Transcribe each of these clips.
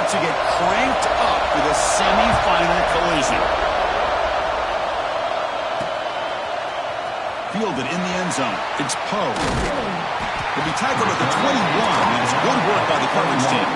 to get cranked up for the semifinal collision. Fielded in the end zone. It's Poe. He'll be tackled at the 21. That's good work by the coverage team.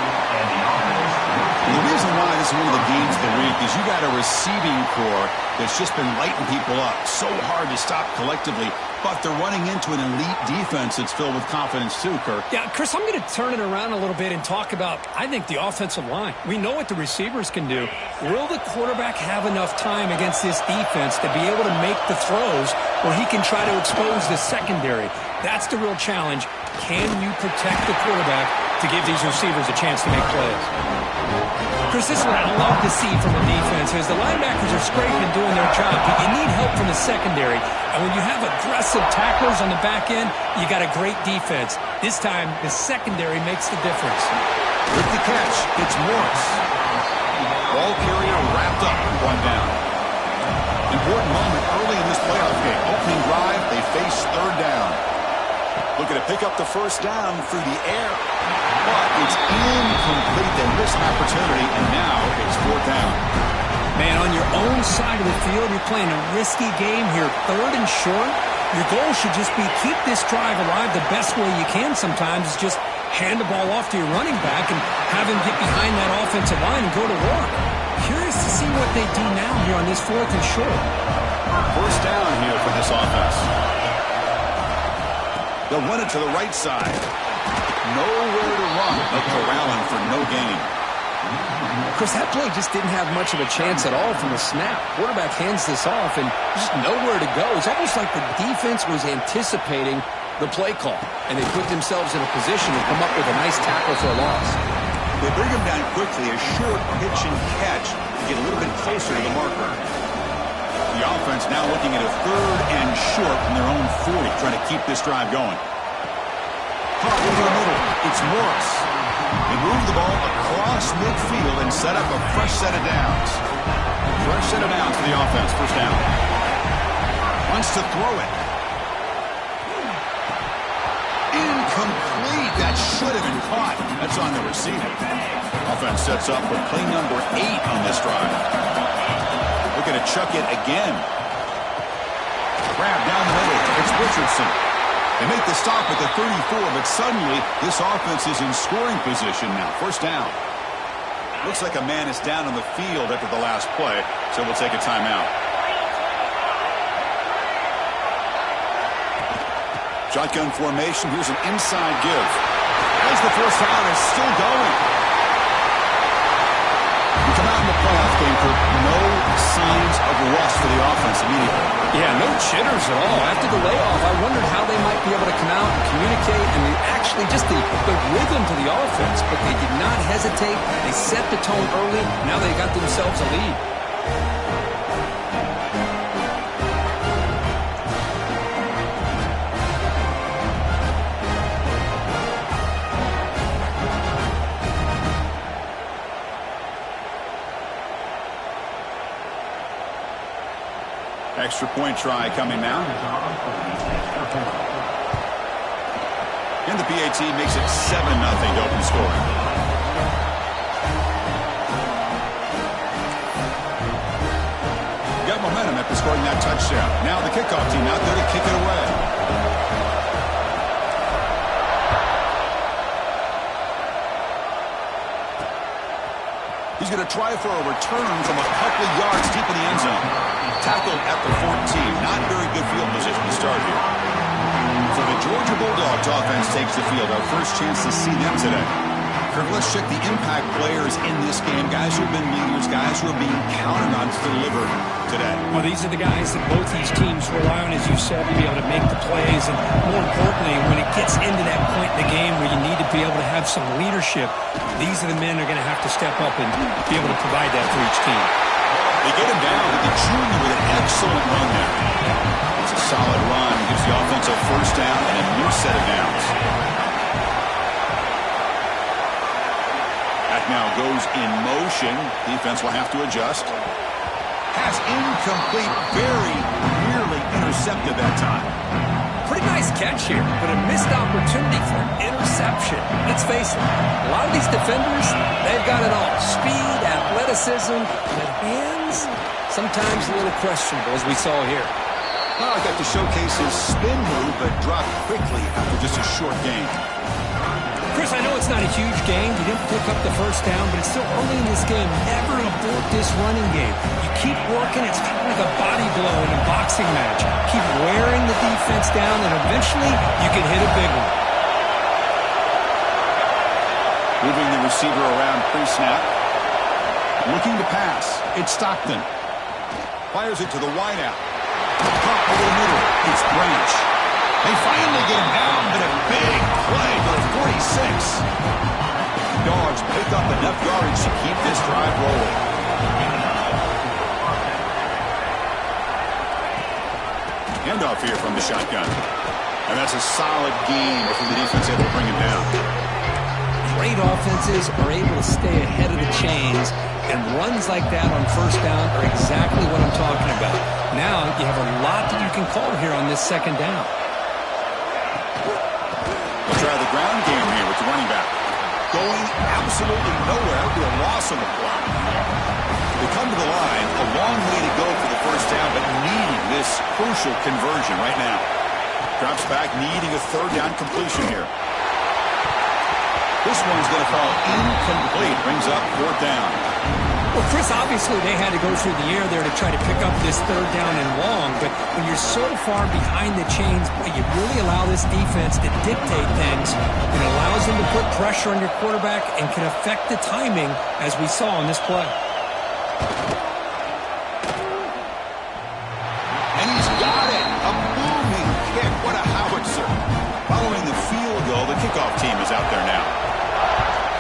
And the reason why this is one of the games of the week is you got a receiving core that's just been lighting people up. So hard to stop collectively, but they're running into an elite defense that's filled with confidence too, Kirk. Yeah, Chris, I'm going to turn it around a little bit and talk about, I think, the offensive line. We know what the receivers can do. Will the quarterback have enough time against this defense to be able to make the throws where he can try to expose the secondary? That's the real challenge. Can you protect the quarterback to give these receivers a chance to make plays? Chris, this is what I love to see from a defense is the linebackers are scraping doing their job, but you need help from the secondary. And when you have aggressive tacklers on the back end, you got a great defense. This time, the secondary makes the difference. With the catch, it's Morris. Ball carrier wrapped up and brought down. Important moment early in this playoff game. Opening drive, they face third down. Looking to pick up the first down through the air. But it's incomplete. They missed an opportunity, and now it's fourth down. Man, on your own side of the field, you're playing a risky game here. Third and short. Your goal should just be keep this drive alive the best way you can sometimes is just hand the ball off to your running back and have him get behind that offensive line and go to work. Curious to see what they do now here on this fourth and short. First down here for this offense. They'll run it to the right side. Nowhere to run, but corralling for no gain. Chris, that play just didn't have much of a chance at all from the snap. Quarterback hands this off and just nowhere to go. It's almost like the defense was anticipating the play call, and they put themselves in a position to come up with a nice tackle for a loss. They bring him down quickly, a short pitch and catch to get a little bit closer to the marker. The offense now looking at a third and short from their own 40, trying to keep this drive going. Caught over the middle. It's Morris. They move the ball across midfield and set up a fresh set of downs. Fresh set of downs for the offense. First down. Wants to throw it. Incomplete. That should have been caught. That's on the receiver. Offense sets up for play number 8 on this drive. Looking to chuck it again. Grab down the middle. It's Richardson. They make the stop at the 34, but suddenly this offense is in scoring position now. First down. Looks like a man is down on the field after the last play, so we'll take a timeout. Shotgun formation. Here's an inside give. As the first down is still going. We come out in the playoff game for no signs of rust for the offense immediately. Yeah, no jitters at all. After the layoff, I wondered how they might be able to come out and communicate and actually just the rhythm to the offense, but they did not hesitate. They set the tone early. Now they got themselves a lead. Extra point try coming now. And the PAT makes it 7-0 to open scoring. Got momentum after scoring that touchdown. Now the kickoff team out there to kick it away. He's going to try for a return from a couple of yards deep in the end zone. Tackled at the 14. Not very good field position to start here. So the Georgia Bulldogs offense takes the field. Our first chance to see them today. Kirk, let's check the impact players in this game. Guys who have been leaders, guys who are being counted on to deliver today. Well, these are the guys that both these teams rely on, as you said, to be able to make the plays. And more importantly, when it gets into that point in the game where you need to be able to have some leadership, these are the men who are going to have to step up and be able to provide that for each team. They get him down with the junior with an excellent run there. It's a solid run. Gives the offense a first down and a new set of downs. That now goes in motion. Defense will have to adjust. Pass incomplete. Very nearly intercepted that time. Pretty nice catch here, but a missed opportunity for an interception. Let's face it, a lot of these defenders, they've got it all. athleticism, the hands, sometimes a little questionable, as we saw here. Well, I got to showcase his spin move, but dropped quickly after just a short gain. Chris, I know it's not a huge gain. You didn't pick up the first down, but it's still early in this game. Never abort this running game. You keep working. It's kind of like a body blow in a boxing match. Keep wearing the defense down, and eventually you can hit a big one. Moving the receiver around pre-snap. Looking to pass. It's Stockton. Fires it to the wideout. Pop over the middle. It's Branch. They finally get him down, but a big play for the 46. Dogs pick up enough yardage to keep this drive rolling. Handoff here from the shotgun. And that's a solid gain before the defense able to bring him down. Great offenses are able to stay ahead of the chains, and runs like that on first down are exactly what I'm talking about. Now you have a lot that you can call here on this second down. We'll try the ground game here with the running back. Going absolutely nowhere. That would be a loss on the play. They come to the line, a long way to go for the first down, but needing this crucial conversion right now. Drops back, needing a third down completion here. This one's going to fall incomplete. Brings up fourth down. Well, Chris, obviously they had to go through the air there to try to pick up this third down and long, but when you're so far behind the chains, you really allow this defense to dictate things. It allows them to put pressure on your quarterback and can affect the timing, as we saw on this play. And he's got it. A booming kick. What a howitzer. Following the field goal, the kickoff team is out there now.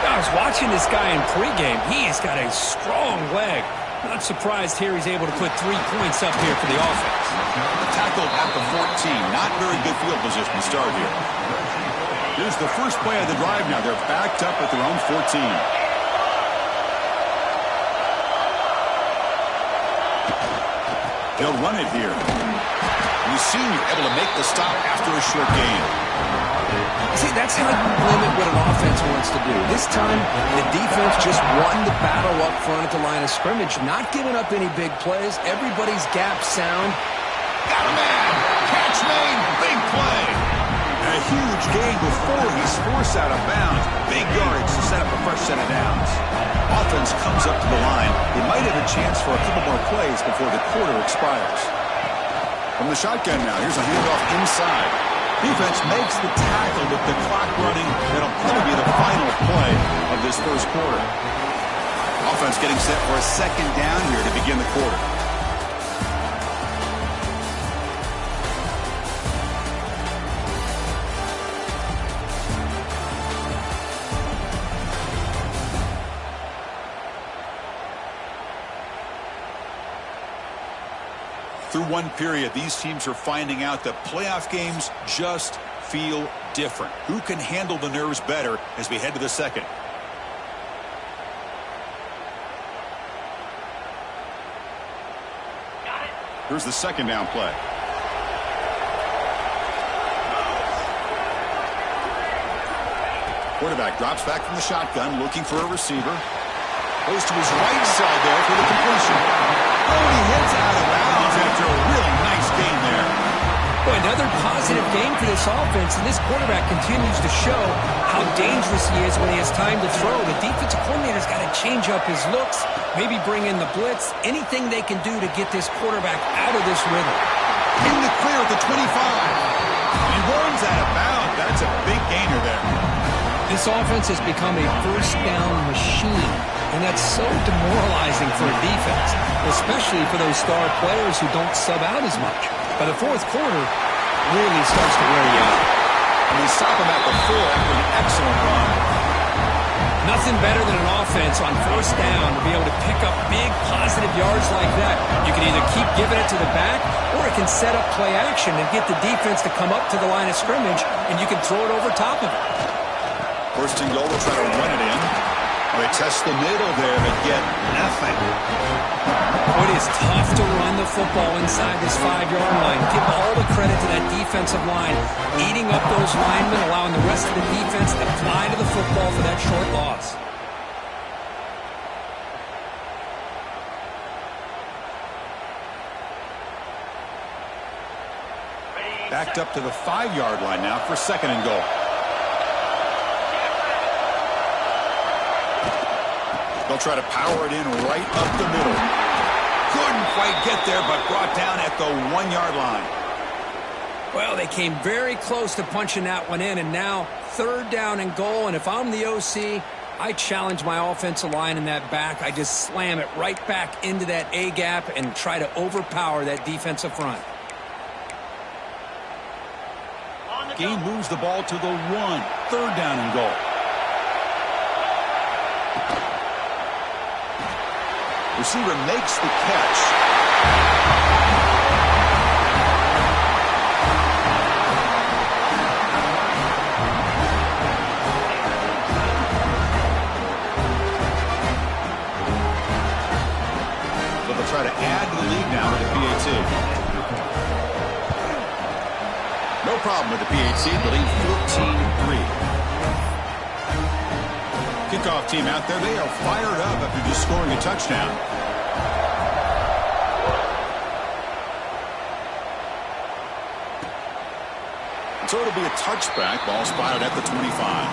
I was watching this guy in pregame. He has got a strong leg. Not surprised here he's able to put 3 points up here for the offense. Tackled at the 14. Not very good field position to start here. Here's the first play of the drive now. They're backed up at their own 14. They'll run it here. And the senior able to make the stop after a short gain. See, that's how you limit what an offense wants to do. This time, the defense just won the battle up front at the line of scrimmage, not giving up any big plays. Everybody's gap sound. Got a man! Catch made! Big play! A huge gain before he's forced out of bounds. Big yardage to set up a fresh set of downs. Offense comes up to the line. They might have a chance for a couple more plays before the quarter expires. From the shotgun now, here's a handoff inside. Defense makes the tackle with the clock running. That'll probably be the final play of this first quarter. Offense getting set for a second down here to begin the quarter. Through one period, these teams are finding out that playoff games just feel different. Who can handle the nerves better as we head to the second? Here's the second down play. Quarterback drops back from the shotgun, looking for a receiver. Goes to his right side there for the completion. Oh, he hits out of bounds after a really nice game there. Boy, another positive game for this offense, and this quarterback continues to show how dangerous he is when he has time to throw. The defensive coordinator's got to change up his looks, maybe bring in the blitz, anything they can do to get this quarterback out of this rhythm. In the clear at the 25. He runs out of bounds. That's a big gainer there. This offense has become a first down machine, and that's so demoralizing for a defense, especially for those star players who don't sub out as much. By the fourth quarter, really starts to wear you out. And they stop him at the 4 after an excellent run. Nothing better than an offense on first down to be able to pick up big positive yards like that. You can either keep giving it to the back, or it can set up play action and get the defense to come up to the line of scrimmage, and you can throw it over top of it. First and goal, they'll try to run it in. They test the middle there, but get nothing. It is tough to run the football inside this 5-yard line. Give all the credit to that defensive line, eating up those linemen, allowing the rest of the defense to fly to the football for that short loss. Backed up to the 5-yard line now for 2nd and goal. They'll try to power it in right up the middle. Couldn't quite get there, but brought down at the 1-yard line. Well, they came very close to punching that one in, and now 3rd down and goal. And if I'm the OC, I challenge my offensive line in that back. I just slam it right back into that A gap and try to overpower that defensive front. Gain moves the ball to the 1. 3rd down and goal. Receiver makes the catch. Try to add to the lead now with the PAT. No problem with the PAT, leading 14-3. Kickoff team out there, they are fired up after just scoring a touchdown. And so it'll be a touchback. Ball spotted at the 25.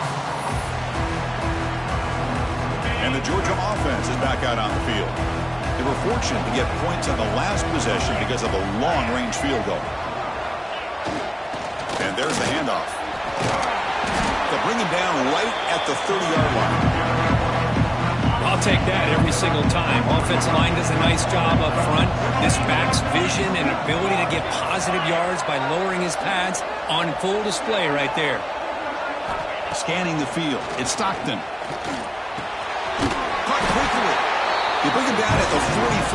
And the Georgia offense is back out on the field. They were fortunate to get points on the last possession because of a long-range field goal. And there's the handoff. They'll bring him down right at the 30-yard line. I'll take that every single time. Offensive line does a nice job up front. This back's vision and ability to get positive yards by lowering his pads on full display right there. Scanning the field. It's Stockton. Caught quickly. You bring him down at the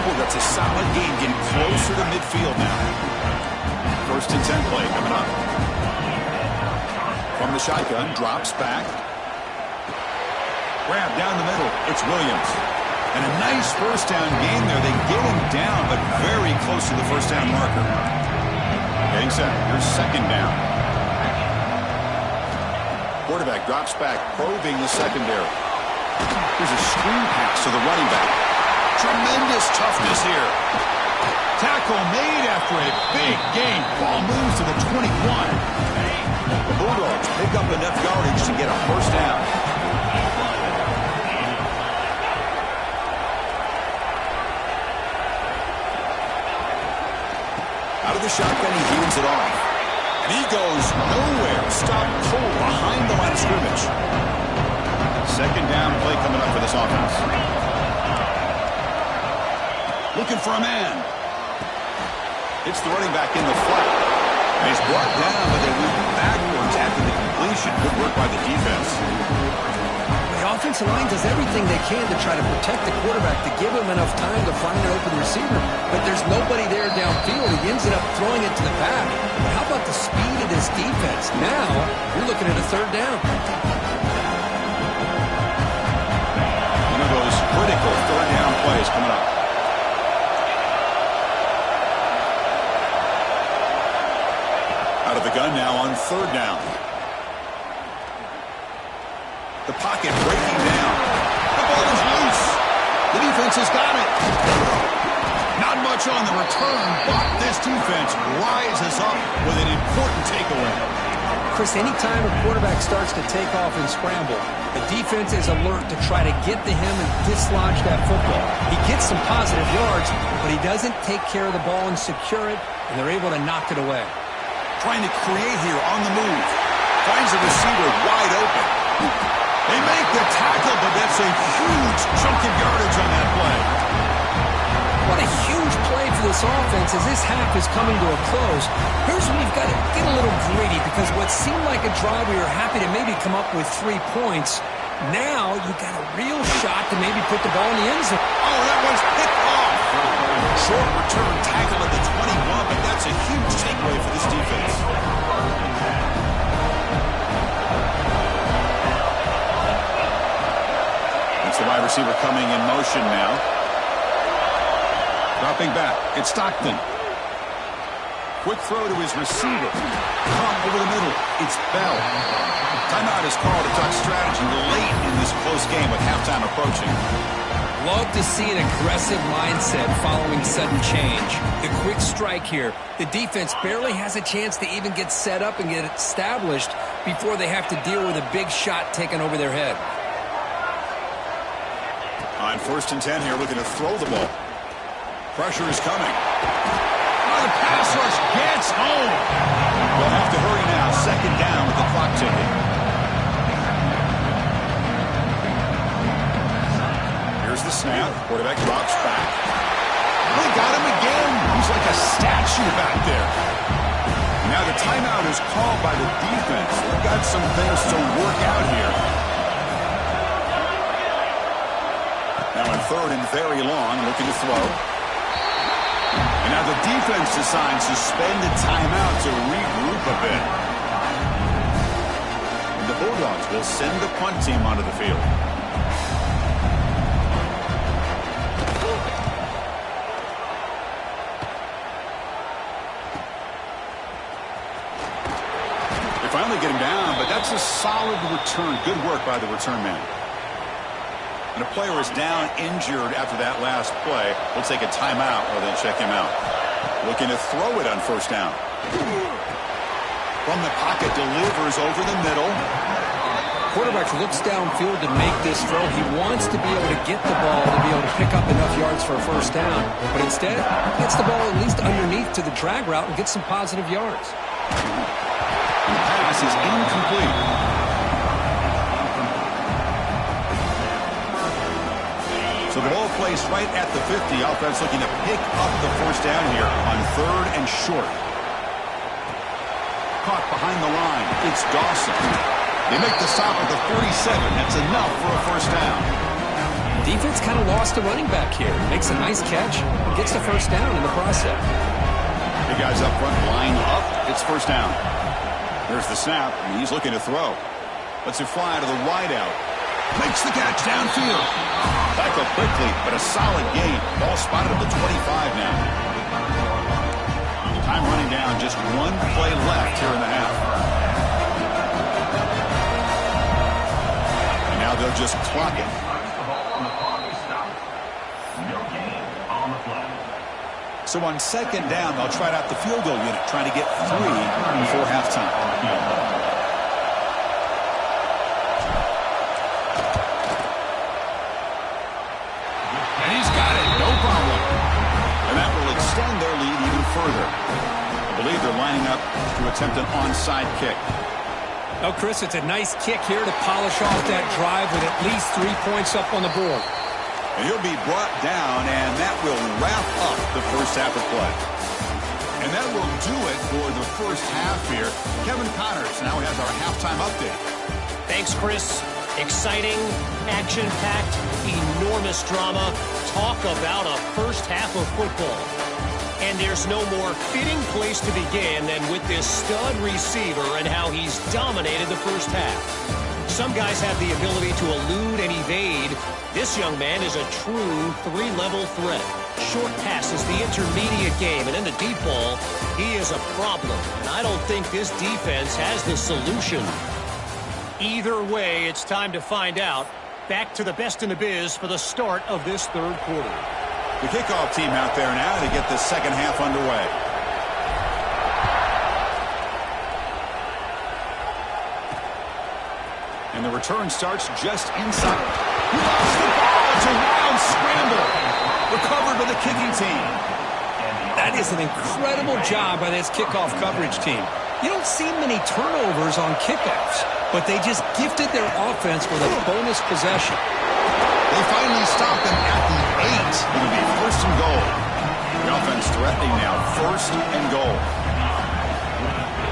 44. That's a solid gain, getting closer to midfield now. 1st and 10 play coming up. From the shotgun, drops back. Grab down the middle. It's Williams. And a nice 1st down gain there. They get him down, but very close to the 1st down marker. Getting set. Here's 2nd down. Quarterback drops back, probing the secondary. Here's a screen pass to the running back. Tremendous toughness here. Tackle made after a big gain. Ball moves to the 21. The Bulldogs pick up enough yardage to get a 1st down. Out of the shotgun, he hands it off. And he goes nowhere. Stopped cold behind the line of scrimmage. 2nd down play coming up for this offense. Looking for a man. It's the running back in the flat. And he's brought down, but they move backwards after the completion. Good work by the defense. The offensive line does everything they can to try to protect the quarterback, to give him enough time to find an open receiver. But there's nobody there downfield. He ends up throwing it to the back. But how about the speed of this defense? Now, you're looking at a 3rd down. One of those critical 3rd down plays coming up. Out of the gun now on 3rd down. The pocket breaking down. The ball is loose. The defense has got it. Not much on the return, but this defense rises up with an important takeaway. Chris, anytime a quarterback starts to take off and scramble, the defense is alert to try to get to him and dislodge that football. He gets some positive yards, but he doesn't take care of the ball and secure it, and they're able to knock it away. Trying to create here on the move. Finds a receiver wide open. They make the tackle, but that's a huge chunk of yardage on that play. What a huge play for this offense as this half is coming to a close. Here's where you've got to get a little greedy, because what seemed like a drive we were happy to maybe come up with 3 points, now you've got a real shot to maybe put the ball in the end zone. Oh, that one's picked off. Short return tackle at the 21, but that's a huge takeaway for this defense. It's the wide receiver coming in motion now. Dropping back. It's Stockton. Quick throw to his receiver. Caught over the middle. It's Bell. Timeout is called to talk strategy late in this close game with halftime approaching. Love to see an aggressive mindset following sudden change. The quick strike here. The defense barely has a chance to even get set up and get established before they have to deal with a big shot taken over their head. On 1st and 10 here, looking to throw the ball. Pressure is coming. Oh, the pass rush gets home. They'll have to hurry now. 2nd down with the clock ticking. Here's the snap. Quarterback drops back. They got him again. He's like a statue back there. Now the timeout is called by the defense. They've got some things to work out here. Now in 3rd and very long, looking to throw. And now the defense decides to spend a timeout to regroup a bit. And the Bulldogs will send the punt team onto the field. They finally get him down, but that's a solid return. Good work by the return man. And a player is down injured after that last play. We'll take a timeout while they check him out. Looking to throw it on 1st down. From the pocket, delivers over the middle. Quarterback looks downfield to make this throw. He wants to be able to get the ball to be able to pick up enough yards for a 1st down. But instead, gets the ball at least underneath to the drag route and gets some positive yards. The pass is incomplete. So the ball placed right at the 50. Offense looking to pick up the 1st down here on 3rd and short. Caught behind the line. It's Dawson. They make the stop at the 47. That's enough for a 1st down. Defense kind of lost a running back here. Makes a nice catch. Gets the 1st down in the process. The guys up front line up. It's 1st down. There's the snap, and he's looking to throw. Lets it fly to the wideout. Makes the catch downfield. Back up quickly, but a solid gain. Ball spotted at the 25 now. Time running down. Just 1 play left here in the half. And now they'll just clock it. So on 2nd down, they'll try out the field goal unit, trying to get 3 before halftime. And he's got it, no problem. And that will extend their lead even further. I believe they're lining up to attempt an onside kick. Oh, Chris, it's a nice kick here to polish off that drive with at least 3 points up on the board. And he'll be brought down, and that will wrap up the 1st half of play. And that will do it for the 1st half here. Kevin Connors now has our halftime update. Thanks, Chris. Exciting, action-packed, enormous drama. Talk about a 1st half of football. And there's no more fitting place to begin than with this stud receiver and how he's dominated the 1st half. Some guys have the ability to elude and evade. This young man is a true 3-level threat. Short passes, the intermediate game, and in the deep ball, he is a problem. And I don't think this defense has the solution. Either way, it's time to find out. Back to the best in the biz for the start of this 3rd quarter. The kickoff team out there now to get the 2nd half underway. And the return starts just inside. He lost the ball. It's a wild scramble. Recovered by the kicking team. That is an incredible job by this kickoff coverage team. You don't see many turnovers on kickoffs, but they just gifted their offense with a bonus possession. They finally stop them at the 8. It'll be 1st and goal. The offense threatening now, 1st and goal.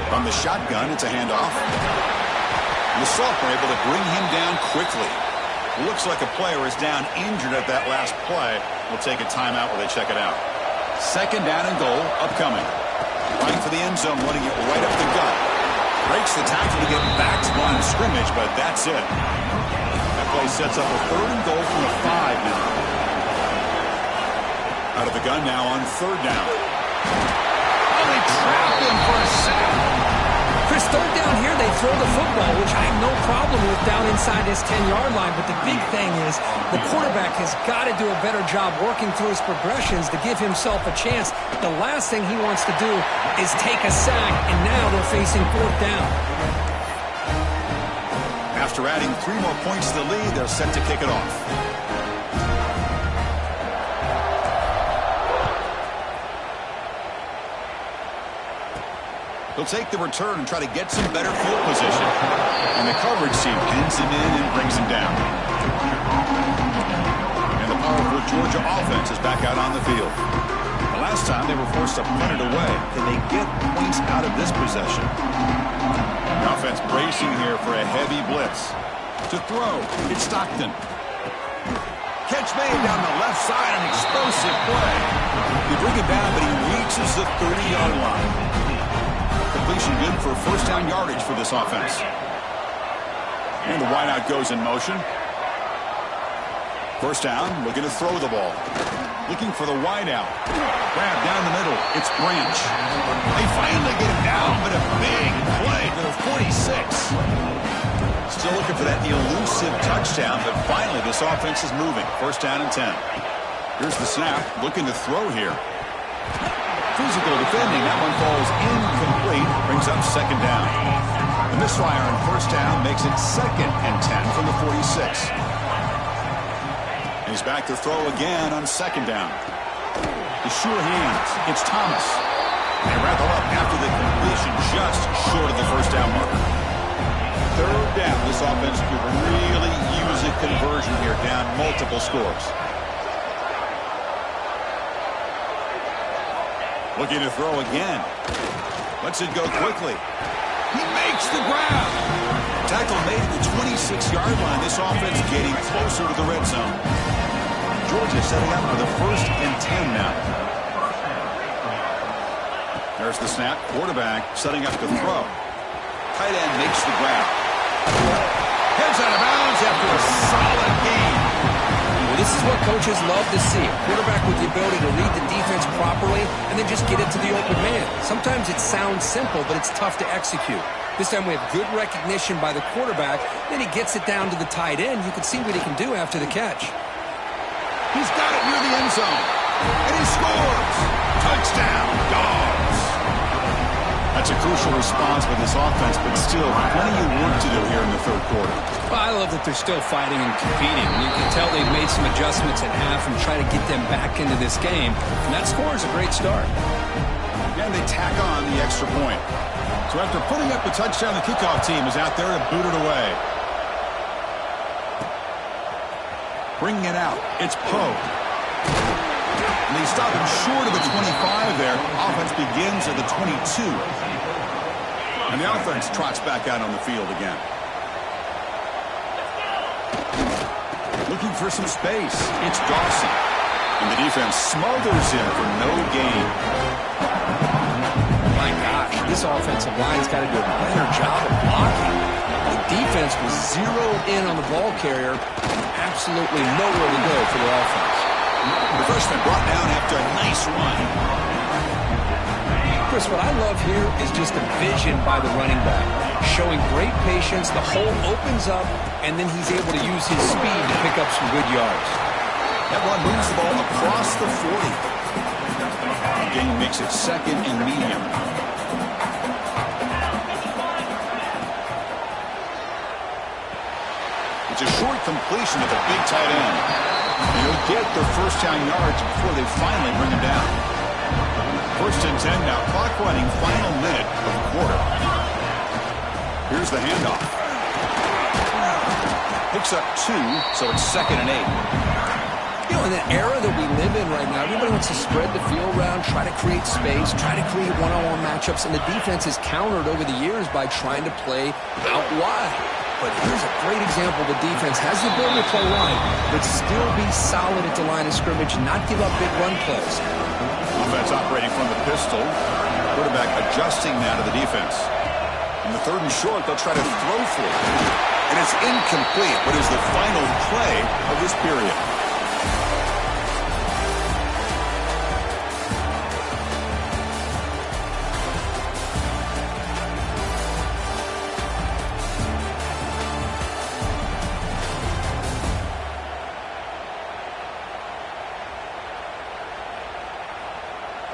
From the shotgun, it's a handoff. The Salt were able to bring him down quickly. Looks like a player is down injured at that last play. We'll take a timeout while they check it out. 2nd down and goal, upcoming. Right for the end zone, running it right up the gut. Breaks the tackle to get back to line of scrimmage, but that's it. That play sets up a 3rd and goal from the 5 now. Out of the gun now on 3rd down. Oh, they trapped him for a sack. Chris, third down here, they throw the football, which I have no problem with down inside his 10-yard line. But the big thing is the quarterback has got to do a better job working through his progressions to give himself a chance. The last thing he wants to do is take a sack, and now they're facing fourth down. After adding 3 more points to the lead, they're set to kick it off. He'll take the return and try to get some better field position. And the coverage team pins him in and brings him down. And the powerful Georgia offense is back out on the field. The last time they were forced to punt it away. Can they get points out of this possession? The offense bracing here for a heavy blitz. To throw, it's Stockton. Catch made down the left side, an explosive play. You bring it down, but he reaches the 30-yard line. Completion good for first down yardage for this offense. And the wideout goes in motion. First down, looking to throw the ball. Looking for the wideout. Grab down the middle. It's Branch. They finally get him down, but a big play to the 46. Still looking for that elusive touchdown, but finally this offense is moving. First down and 10. Here's the snap. Looking to throw here. Physical defending. That one falls incomplete. Brings up second down. The misfire on first down makes it second and 10 from the 46. And he's back to throw again on second down. The sure hands. It's Thomas. They rattle up after the completion just short of the first down marker. Third down. This offense could really use a conversion here, down multiple scores. Looking to throw again. Lets it go quickly. He makes the grab. Tackle made at the 26-yard line. This offense getting closer to the red zone. Georgia setting up for the first and 10 now. There's the snap. Quarterback setting up to throw. Tight end makes the grab. Heads out of bounds after a solid game. Well, this is what coaches love to see. A quarterback with the ability to read the defense properly and then just get it to the open man. Sometimes it sounds simple, but it's tough to execute. This time we have good recognition by the quarterback. Then he gets it down to the tight end. You can see what he can do after the catch. He's got it near the end zone. And he scores. Touchdown, Dogs. That's a crucial response by this offense, but still plenty of work to do here in the third quarter. Well, I love that they're still fighting and competing. You can tell they've made some adjustments at half and try to get them back into this game. And that score is a great start. And they tack on the extra point. So after putting up the touchdown, the kickoff team is out there to boot it away. Bringing it out, it's Poe. And they stop him short of the 25 there. Offense begins at the 22. And the offense trots back out on the field again. Looking for some space. It's Dawson. And the defense smothers him for no gain. My gosh, this offensive line's got to do a better job of blocking. The defense was zeroed in on the ball carrier and absolutely nowhere to go for the offense. The freshman brought down after a nice run. Chris, what I love here is just the vision by the running back. Showing great patience, the hole opens up, and then he's able to use his speed to pick up some good yards. That run moves the ball across the 40. The game makes it second and medium. It's a short completion to the big tight end. And he'll get their first down yards before they finally bring him down. First and 10 now. Clock running, final minute of the quarter. Here's the handoff. Picks up 2, so it's second and 8. You know, in the era that we live in right now, everybody wants to spread the field around, try to create space, try to create one-on-one matchups, and the defense is countered over the years by trying to play out wide. But here's a great example. The defense has the ability to play wide, but still be solid at the line of scrimmage and not give up big run plays. Offense operating from the pistol. Quarterback adjusting now to the defense. In the third and short, they'll try to throw for it. And it's incomplete, but is the final play of this period.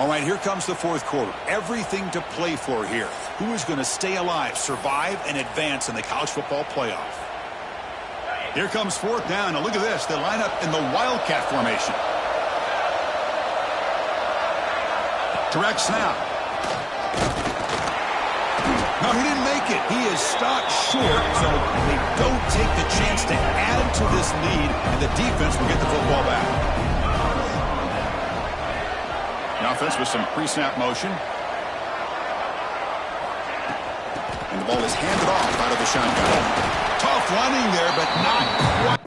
All right, here comes the fourth quarter. Everything to play for here. Who is going to stay alive, survive, and advance in the college football playoff? Here comes fourth down. Now look at this. They line up in the Wildcat formation. Direct snap. No, he didn't make it. He is stopped short, so they don't take the chance to add to this lead, and the defense will get the football back. The offense with some pre-snap motion. And the ball is handed off out of the shotgun. Tough running there, but not quite.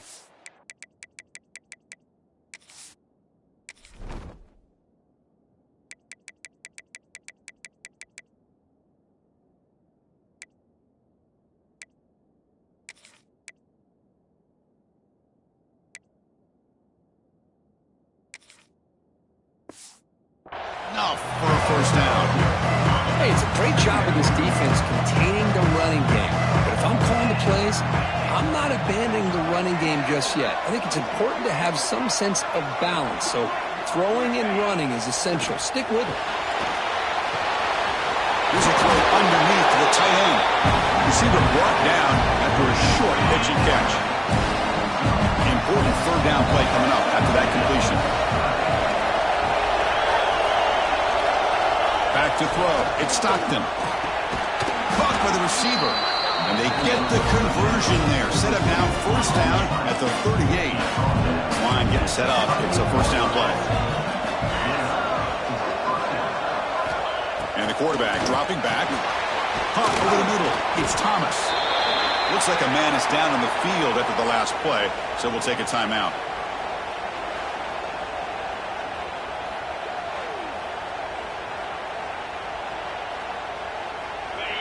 Enough for a first down. Hey, it's a great job of this defense containing the running game. But if I'm calling the plays, I'm not abandoning the running game just yet. I think it's important to have some sense of balance. So throwing and running is essential. Stick with it. Here's a throw underneath to the tight end. Receiver brought down after a short pitch and catch. Important third down play coming up after that completion. Back to throw. It's Stockton. Caught by the receiver. And they get the conversion there. Set up now, first down at the 38. Line getting set up. It's a first down play. And the quarterback dropping back. Caught over the middle. It's Thomas. Looks like a man is down on the field after the last play, so we'll take a timeout.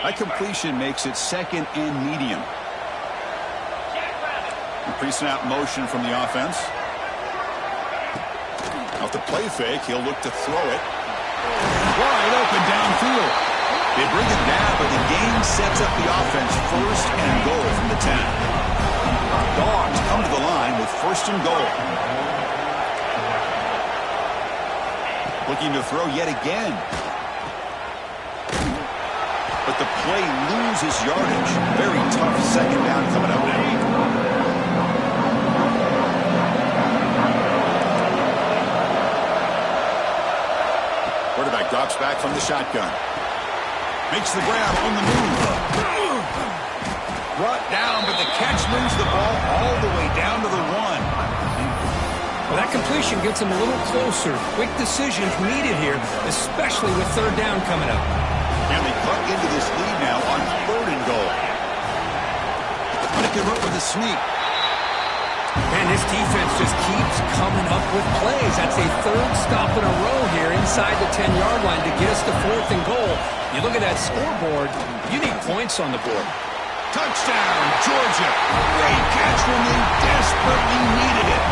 That completion makes it second and medium. Pre-snap motion from the offense. Off the play fake, he'll look to throw it. Wide open downfield. They bring it down, but the game sets up the offense first and goal from the 10. Dogs come to the line with first and goal. Looking to throw yet again. But the play loses yardage. Very tough second down coming up now. Quarterback drops back from the shotgun. Makes the grab on the move. Brought down, but the catch moves the ball all the way down to the 1. Well, that completion gets him a little closer. Quick decisions needed here, especially with third down coming up. And they cut into this lead now on third and goal. But it could work with a sneak. Man, this defense just keeps coming up with plays. That's a third stop in a row here inside the 10-yard line to get us to fourth and goal. You look at that scoreboard, you need points on the board. Touchdown, Georgia. Great catch when they desperately needed it.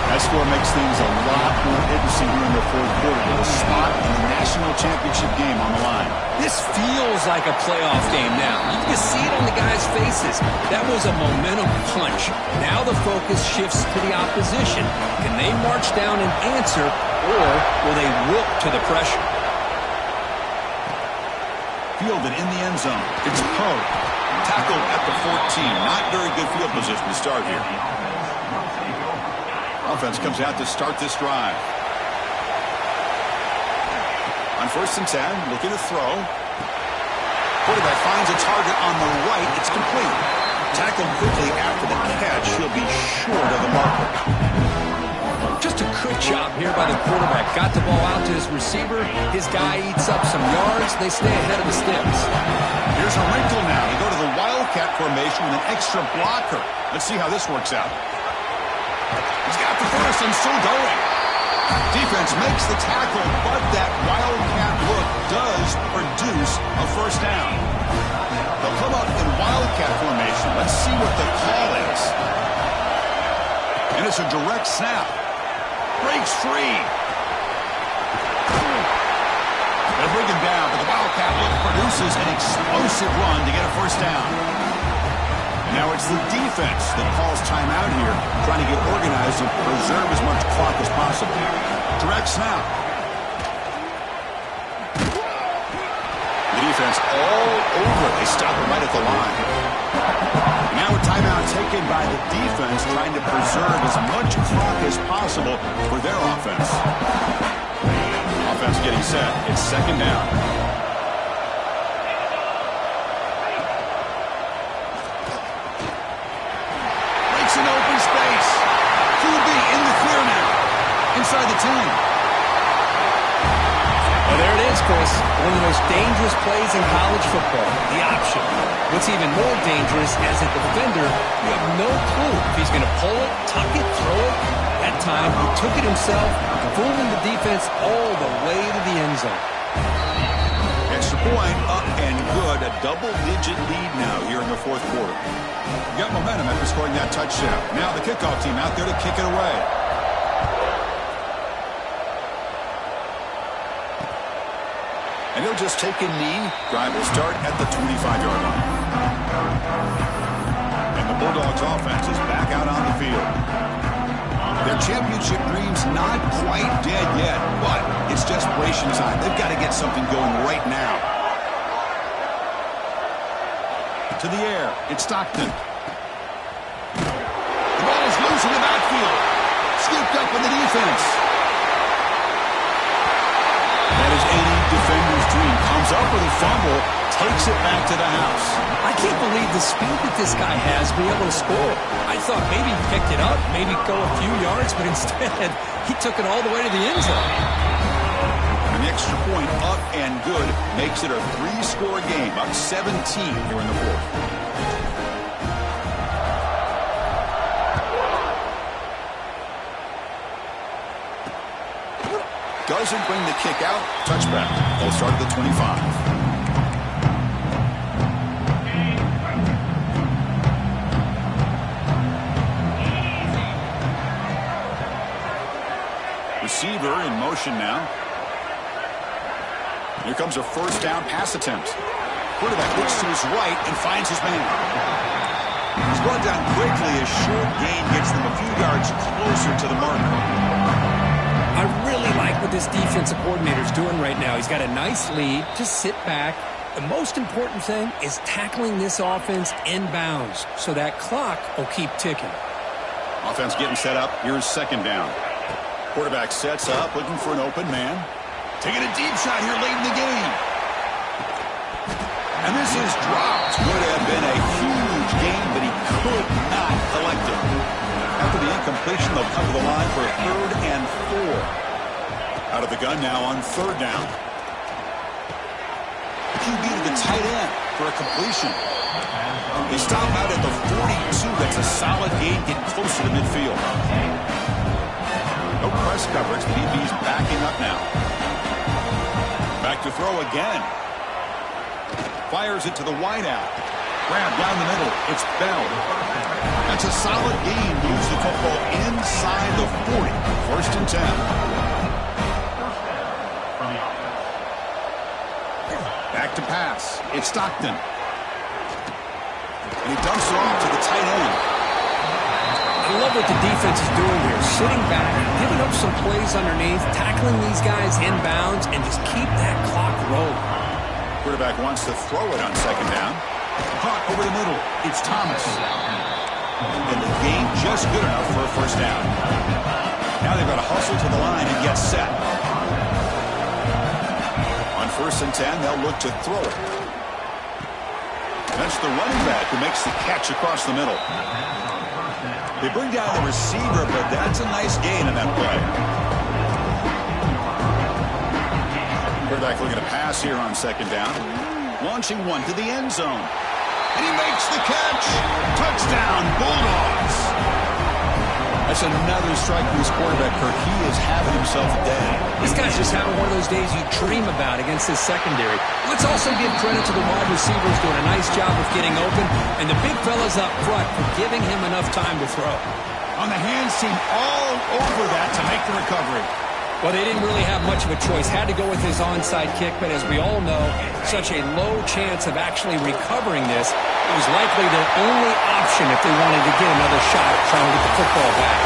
That score makes things a lot more interesting here in the fourth quarter with a spot in the national championship game on the line. This feels like a playoff game now. You can see it on the guys' faces. That was a momentum punch. Now the focus shifts to the opposition. Can they march down and answer, or will they wilt to the pressure? Fielded in the end zone. It's Poe. Tackled at the 14. Not very good field position to start here. Offense comes out to start this drive. On first and 10, looking to throw. Quarterback finds a target on the right. It's complete. Tackled quickly after the catch. He'll be short of the marker. Just a good job here by the quarterback. Got the ball out to his receiver. His guy eats up some yards. They stay ahead of the sticks. Here's a wrinkle now. They go to the Wildcat formation with an extra blocker. Let's see how this works out. He's got the first and still going. Defense makes the tackle, but that Wildcat look does produce a first down. They'll come out in Wildcat formation. Let's see what the call is. And it's a direct snap. Breaks free. They'll bring him down, but the Wildcat look produces an explosive run to get a first down. Now it's the defense that calls timeout here, trying to get organized and preserve as much clock as possible. Direct snap. defense all over. They stop it right at the line. Now a timeout taken by the defense, trying to preserve as much clock as possible for their offense. Offense getting set. It's second down. Breaks an open space. QB in the clear now. Inside the 10. Well, there it is, Chris. One of the most dangerous plays in college football, the option. What's even more dangerous, as a defender, you have no clue if he's going to pull it, tuck it, throw it. That time, he took it himself, fooling the defense all the way to the end zone. Extra point, up and good. A double-digit lead now here in the fourth quarter. You got momentum after scoring that touchdown. Now the kickoff team out there to kick it away. And he'll just take a knee. Drive will start at the 25-yard line. And the Bulldogs offense is back out on the field. Their championship dream's not quite dead yet, but it's desperation time. They've got to get something going right now. To the air. It's Stockton. The ball is loose in the backfield. Scooped up in the defense. That is any defender's dream. Comes up with a fumble, takes it back to the house. I can't believe the speed that this guy has to be able to score. I thought maybe he picked it up, maybe go a few yards, but instead he took it all the way to the end zone. An extra point up and good makes it a 3-score game, up 17 here in the fourth. Doesn't bring the kick out. Touchback. They'll start at the 25. Receiver in motion now. Here comes a first down pass attempt. Quarterback looks to his right and finds his man. He's brought down quickly. A short gain gets them a few yards closer to the marker. I really like what this defensive coordinator is doing right now. He's got a nice lead. Just sit back. The most important thing is tackling this offense inbounds so that clock will keep ticking. Offense getting set up. Here's second down. Quarterback sets up, looking for an open man. Taking a deep shot here late in the game. And this is dropped. Would have been a huge game, but he could not collect it. After the incompletion, they'll come to the line for a 3rd and 4. Out of the gun now on 3rd down. QB to the tight end for a completion. They stop out at the 42. That's a solid gain, getting closer to midfield. No press coverage. The DB's backing up now. Back to throw again. Fires it to the wideout. Grab down the middle. It's Bell. That's a solid gain. Moves the football inside the 40. 1st and 10. Back to pass. It's Stockton. And he dumps it off to the tight end. I love what the defense is doing here. Sitting back, giving up some plays underneath, tackling these guys inbounds, and just keep that clock rolling. Quarterback wants to throw it on 2nd down. Caught over the middle. It's Thomas. And the gain just good enough for a 1st down. Now they've got to hustle to the line and get set. On 1st and 10, they'll look to throw it. That's the running back who makes the catch across the middle. They bring down the receiver, but that's a nice gain in that play. Quarterback looking to pass here on 2nd down. Launching one to the end zone. And he makes the catch. Touchdown, Bulldogs. That's another strike from his quarterback, Kirk. He is having himself a day. This guy's just having one of those days you dream about against his secondary. Let's also give credit to the wide receivers doing a nice job of getting open, and the big fellas up front for giving him enough time to throw. On the hands team all over that to make the recovery. Well, they didn't really have much of a choice. Had to go with his onside kick, but as we all know, such a low chance of actually recovering this. It was likely their only option if they wanted to get another shot at trying to get the football back.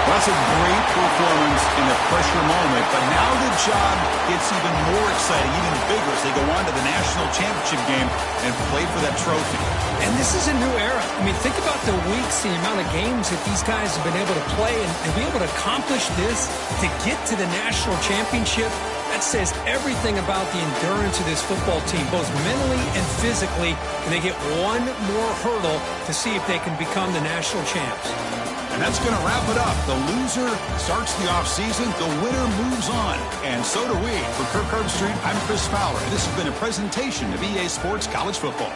Well, that's a great performance in the pressure moment, but now the job gets even more exciting, even bigger as they go on to the national championship game and play for that trophy. And this is a new era. I mean, think about the weeks, the amount of games that these guys have been able to play and be able to accomplish this, to get to the national championship. That says everything about the endurance of this football team, both mentally and physically, and they get one more hurdle to see if they can become the national champs. And that's going to wrap it up. The loser starts the offseason. The winner moves on. And so do we. For Kirk Herbstreit, I'm Chris Fowler. This has been a presentation of EA Sports College Football.